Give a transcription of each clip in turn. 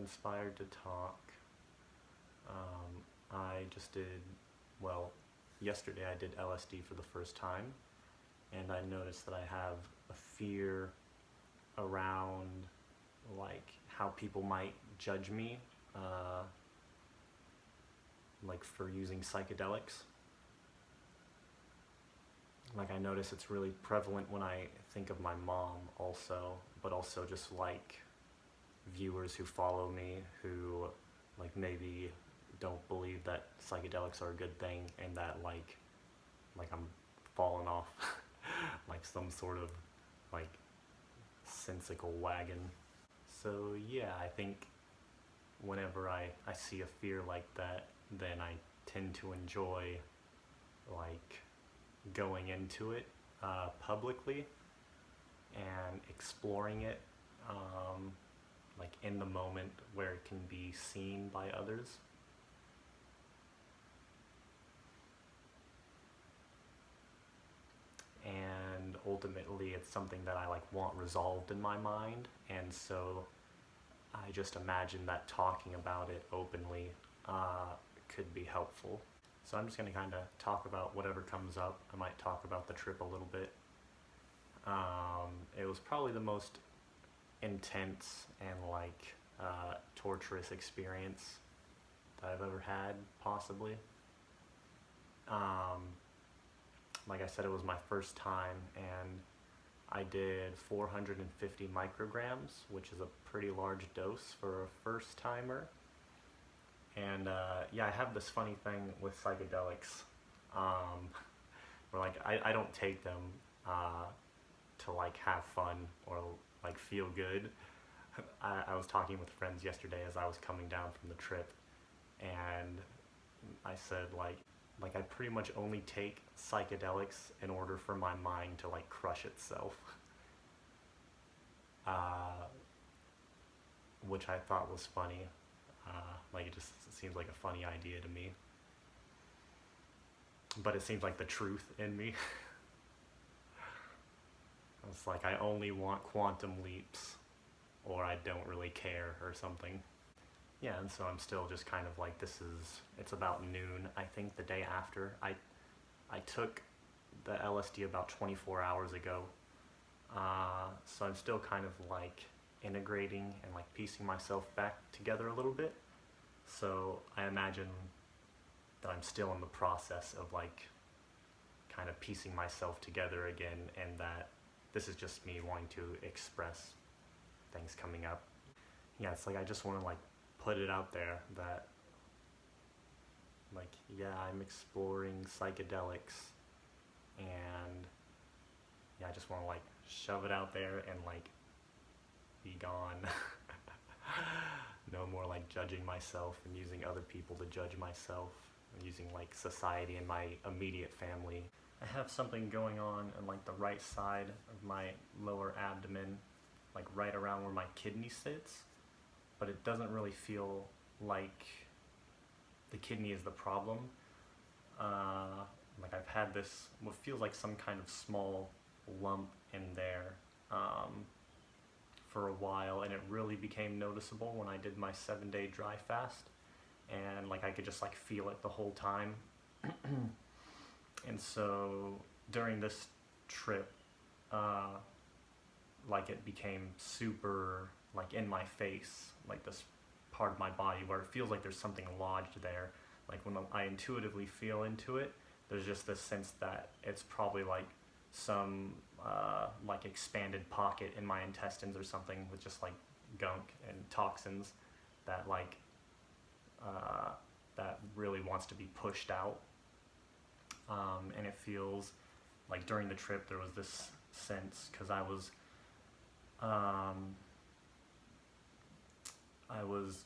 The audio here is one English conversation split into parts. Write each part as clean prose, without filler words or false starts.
inspired to talk. I just did, well, yesterday I did LSD for the first time, and I noticed that I have a fear around like how people might judge me, like for using psychedelics. Like I notice it's really prevalent when I think of my mom also, but also just like viewers who follow me who like maybe don't believe that psychedelics are a good thing and that like I'm falling off like some sort of like sensical wagon. So yeah, I think whenever I see a fear like that, then I tend to enjoy like going into it publicly and exploring it, like in the moment where it can be seen by others. And ultimately it's something that I like want resolved in my mind, and so I just imagine that talking about it openly could be helpful. So I'm just going to kind of talk about whatever comes up. I might talk about the trip a little bit. It was probably the most intense and like torturous experience that I've ever had, possibly. Um, like I said, it was my first time, and I did 450 micrograms, which is a pretty large dose for a first timer. And yeah, I have this funny thing with psychedelics, where like I don't take them to like have fun or like feel good. I was talking with friends yesterday as I was coming down from the trip, and I said like I pretty much only take psychedelics in order for my mind to like crush itself, uh, which I thought was funny. Like it just seems like a funny idea to me, but it seems like the truth in me. It's like I only want quantum leaps, or I don't really care, or something. Yeah, and so I'm still just kind of like, it's about noon, I think, the day after. I took the LSD about 24 hours ago, so I'm still kind of like integrating and like piecing myself back together a little bit. So I imagine that I'm still in the process of like kind of piecing myself together again, and that this is just me wanting to express things coming up. Yeah, it's like I just want to like put it out there that like, yeah, I'm exploring psychedelics, and yeah, I just want to like shove it out there and like be gone. No more like judging myself and using other people to judge myself, and using like society and my immediate family. I have something going on like the right side of my lower abdomen, like right around where my kidney sits, but it doesn't really feel like the kidney is the problem. Like I've had this, what feels like some kind of small lump in there for a while, and it really became noticeable when I did my 7-day dry fast, and like I could just like feel it the whole time. And so during this trip, like it became super like in my face, like this part of my body where it feels like there's something lodged there. Like when I intuitively feel into it, there's just this sense that it's probably like some like expanded pocket in my intestines or something with just like gunk and toxins that like that really wants to be pushed out. And it feels like during the trip there was this sense, because I was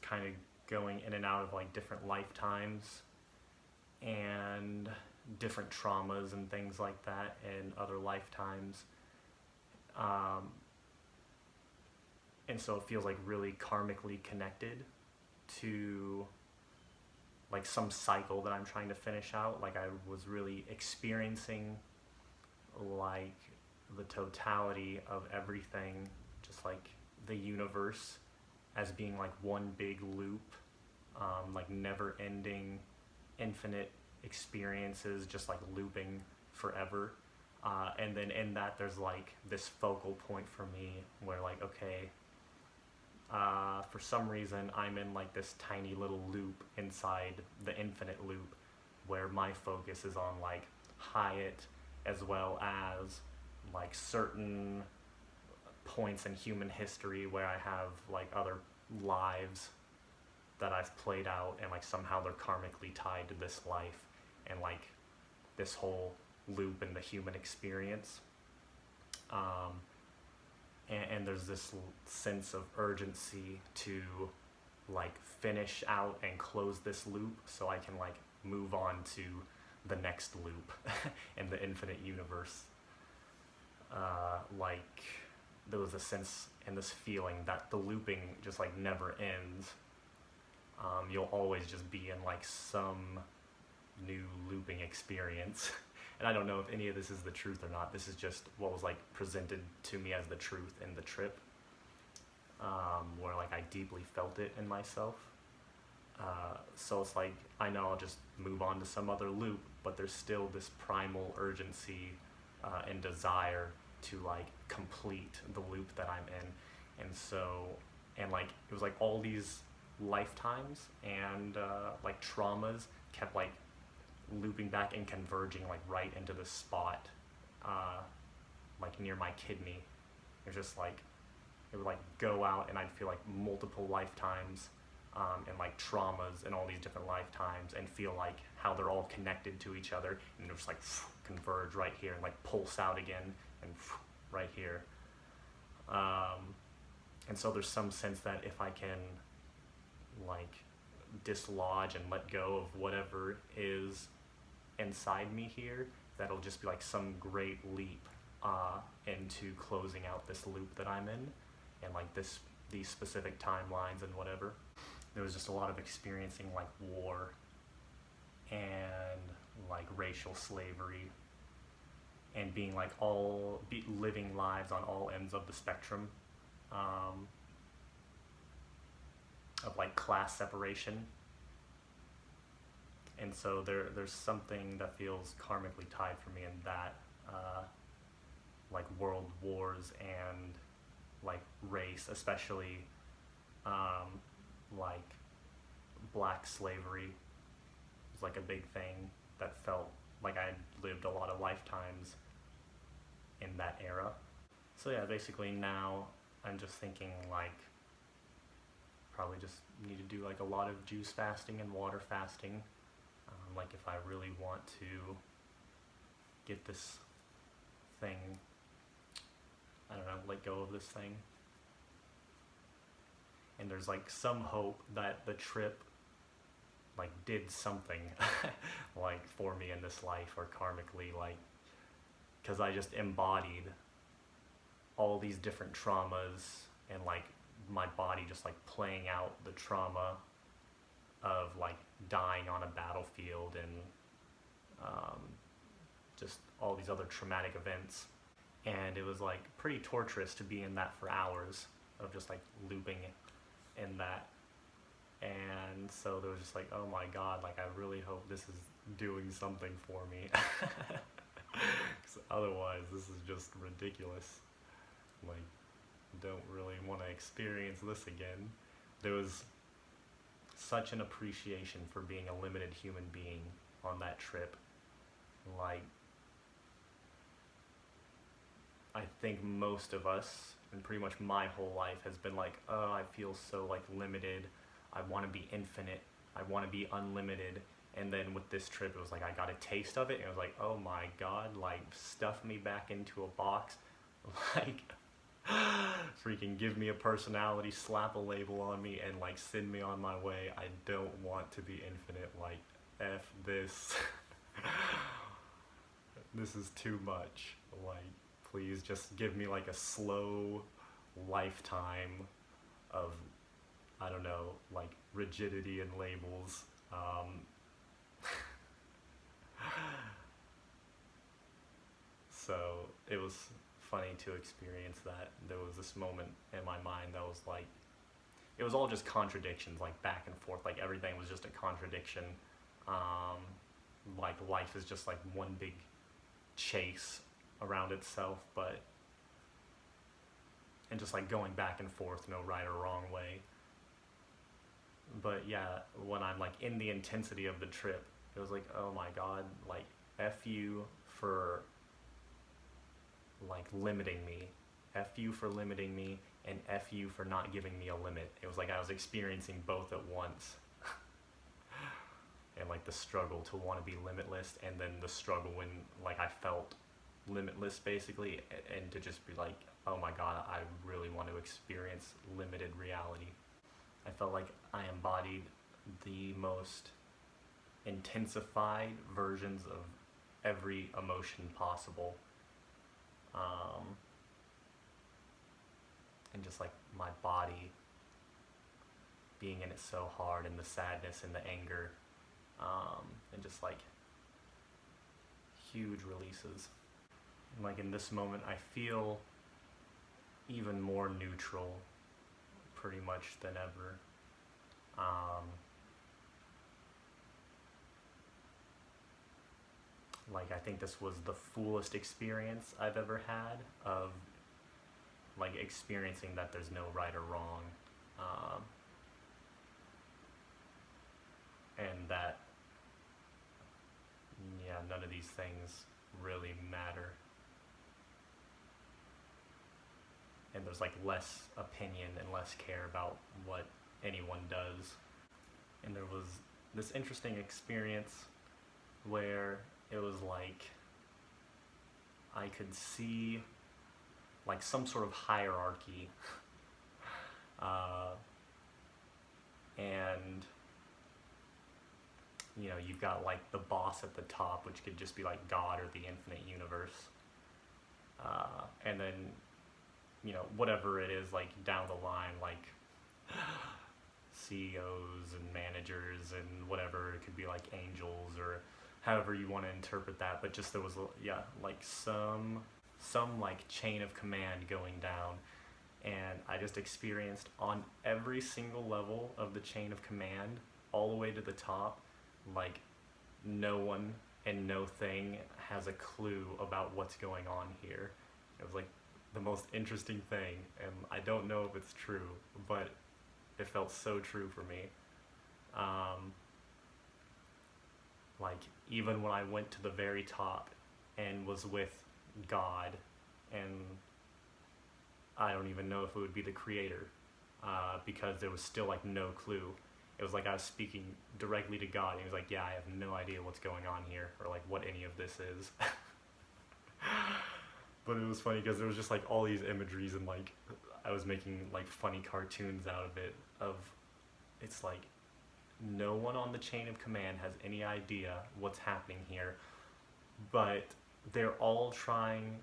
kind of going in and out of like different lifetimes and different traumas and things like that in other lifetimes. And so it feels like really karmically connected to like some cycle that I'm trying to finish out. Like I was really experiencing like the totality of everything, just like the universe as being like one big loop, like never ending, infinite experiences, just like looping forever. And then in that, there's like this focal point for me where, like, okay, for some reason, I'm in like this tiny little loop inside the infinite loop where my focus is on like Hyatt, as well as like certain points in human history where I have like other lives that I've played out, and like somehow they're karmically tied to this life and like this whole loop in the human experience. Um, and there's this sense of urgency to like finish out and close this loop so I can like move on to the next loop in the infinite universe. Like there was a sense and this feeling that the looping just like never ends. You'll always just be in like some new looping experience. And I don't know if any of this is the truth or not. This is just what was like presented to me as the truth in the trip, where like I deeply felt it in myself. So it's like I know I'll just move on to some other loop, but there's still this primal urgency and desire to like complete the loop that I'm in. And so, and like it was like all these lifetimes and like traumas kept like looping back and converging like right into the spot, like near my kidney. It was just like it would like go out and I'd feel like multiple lifetimes, and like traumas in all these different lifetimes, and feel like how they're all connected to each other, and it just like converge right here and like pulse out again and right here. And so there's some sense that if I can like dislodge and let go of whatever is inside me here, that'll just be like some great leap into closing out this loop that I'm in, and like these specific timelines and whatever. There was just a lot of experiencing like war and like racial slavery and being like living lives on all ends of the spectrum, of like class separation. And so there's something that feels karmically tied for me in that, like world wars and like race, especially like black slavery was like a big thing that felt like I had lived a lot of lifetimes in that era. So yeah, basically now I'm just thinking like probably just need to do like a lot of juice fasting and water fasting. Like if I really want to get this thing, I don't know, let go of this thing. And there's like some hope that the trip like did something like for me in this life, or karmically, like because I just embodied all these different traumas, and like my body just like playing out the trauma of like dying on a battlefield and just all these other traumatic events. And it was like pretty torturous to be in that for hours of just like looping in that. And so there was just like, oh my god, like I really hope this is doing something for me. 'Cause otherwise this is just ridiculous. Like, don't really want to experience this again. There was such an appreciation for being a limited human being on that trip. Like, I think most of us, and pretty much my whole life, has been like, oh, I feel so like limited. I want to be infinite. I want to be unlimited. And then with this trip, it was like I got a taste of it, and it was like, oh my god, like stuff me back into a box, like freaking give me a personality, slap a label on me, and like send me on my way. I don't want to be infinite. Like, F this. This is too much. Like, please just give me like a slow lifetime of, I don't know, like rigidity and labels. So it was funny to experience that. There was this moment in my mind that was like, it was all just contradictions, like back and forth, like everything was just a contradiction. Um, like life is just like one big chase around itself, but and just like going back and forth, no right or wrong way. But yeah, when I'm like in the intensity of the trip, it was like, oh my god, like F you for like limiting me. F you for limiting me, and F you for not giving me a limit. It was like I was experiencing both at once. And like the struggle to want to be limitless, and then the struggle when like I felt limitless basically, and to just be like, oh my god, I really want to experience limited reality. I felt like I embodied the most intensified versions of every emotion possible. Um, and just like my body being in it so hard, and the sadness and the anger, and just like huge releases. And like in this moment, I feel even more neutral pretty much than ever. Like I think this was the fullest experience I've ever had of like experiencing that there's no right or wrong, um, and that yeah, none of these things really matter, and there's like less opinion and less care about what anyone does. And there was this interesting experience where it was like I could see like some sort of hierarchy, uh, and you know, you've got like the boss at the top, which could just be like God or the infinite universe, and then you know, whatever it is, like down the line, like CEOs and managers and whatever, it could be like angels or however you want to interpret that. But just there was yeah, like some like chain of command going down, and I just experienced on every single level of the chain of command all the way to the top, like no one and no thing has a clue about what's going on here. It was like the most interesting thing, and I don't know if it's true, but it felt so true for me. Like even when I went to the very top and was with God, and I don't even know if it would be the creator, because there was still like no clue. It was like I was speaking directly to God, and he was like, yeah, I have no idea what's going on here, or like what any of this is. But it was funny because there was just like all these imageries, and like I was making like funny cartoons out of it, of it's like no one on the chain of command has any idea what's happening here, but they're all trying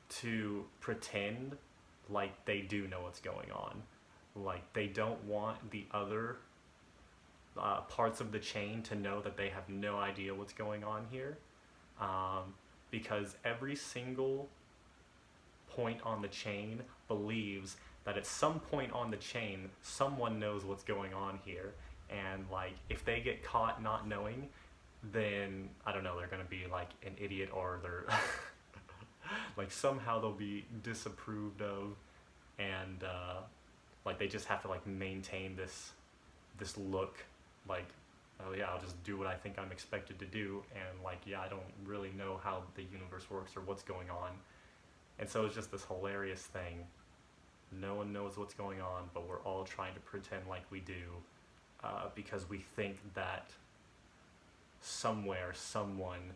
to pretend like they do know what's going on. Like they don't want the other parts of the chain to know that they have no idea what's going on here, because every single point on the chain believes that at some point on the chain someone knows what's going on here, and like if they get caught not knowing, then I don't know, they're gonna be like an idiot, or they're like somehow they'll be disapproved of, and like they just have to like maintain this look like, oh yeah, I'll just do what I think I'm expected to do, and like yeah, I don't really know how the universe works or what's going on. And so it's just this hilarious thing. No one knows what's going on, but we're all trying to pretend like we do, because we think that somewhere someone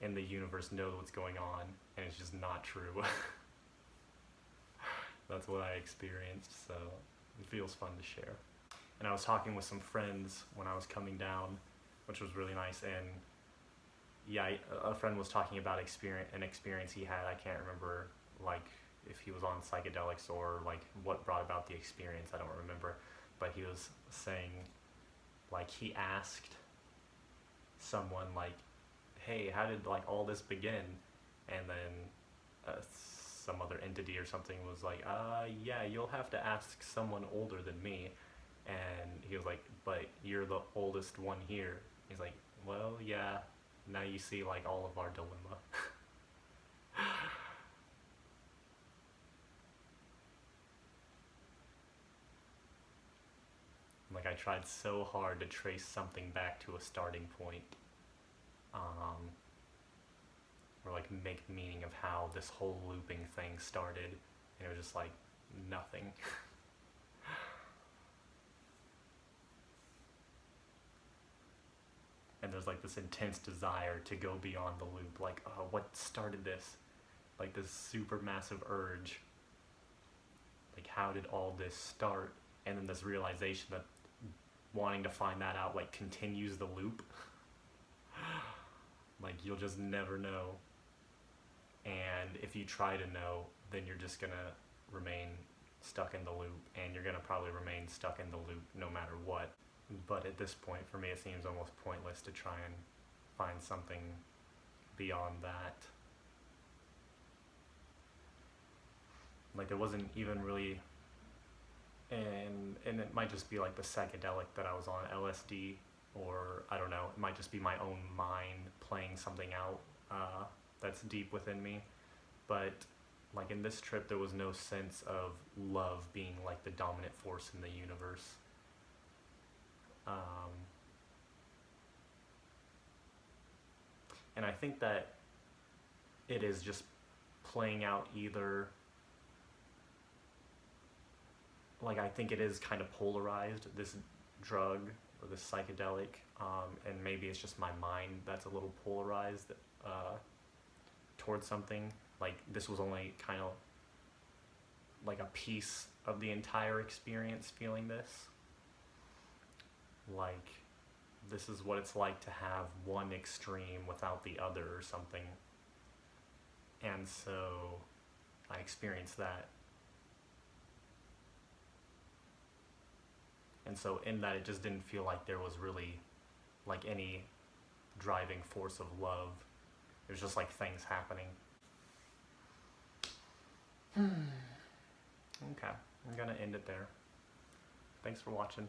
in the universe knows what's going on, and it's just not true. That's what I experienced, so it feels fun to share. And I was talking with some friends when I was coming down, which was really nice, and yeah, a friend was talking about an experience he had. I can't remember like if he was on psychedelics or like what brought about the experience, I don't remember, but he was saying like he asked someone like, hey, how did like all this begin? And then some other entity or something was like, yeah, you'll have to ask someone older than me. And he was like, but you're the oldest one here. He's like, well, yeah, now you see like all of our dilemma. Like I tried so hard to trace something back to a starting point, um, or like make meaning of how this whole looping thing started, and it was just like nothing. And there's like this intense desire to go beyond the loop, like, what started this? Like this super massive urge. Like, how did all this start? And then this realization that wanting to find that out like continues the loop. Like you'll just never know. And if you try to know, then you're just gonna remain stuck in the loop, and you're gonna probably remain stuck in the loop no matter what. But at this point, for me, it seems almost pointless to try and find something beyond that. Like there wasn't even really, and it might just be like the psychedelic that I was on, LSD, or I don't know, it might just be my own mind playing something out that's deep within me. But like in this trip, there was no sense of love being like the dominant force in the universe. And I think that it is just playing out either, like I think it is kind of polarized, this drug or this psychedelic, and maybe it's just my mind that's a little polarized towards something. Like this was only kind of like a piece of the entire experience, feeling this. Like this is what it's like to have one extreme without the other or something. And so I experienced that. And so in that, it just didn't feel like there was really like any driving force of love. It was just like things happening. Okay, I'm gonna end it there. Thanks for watching.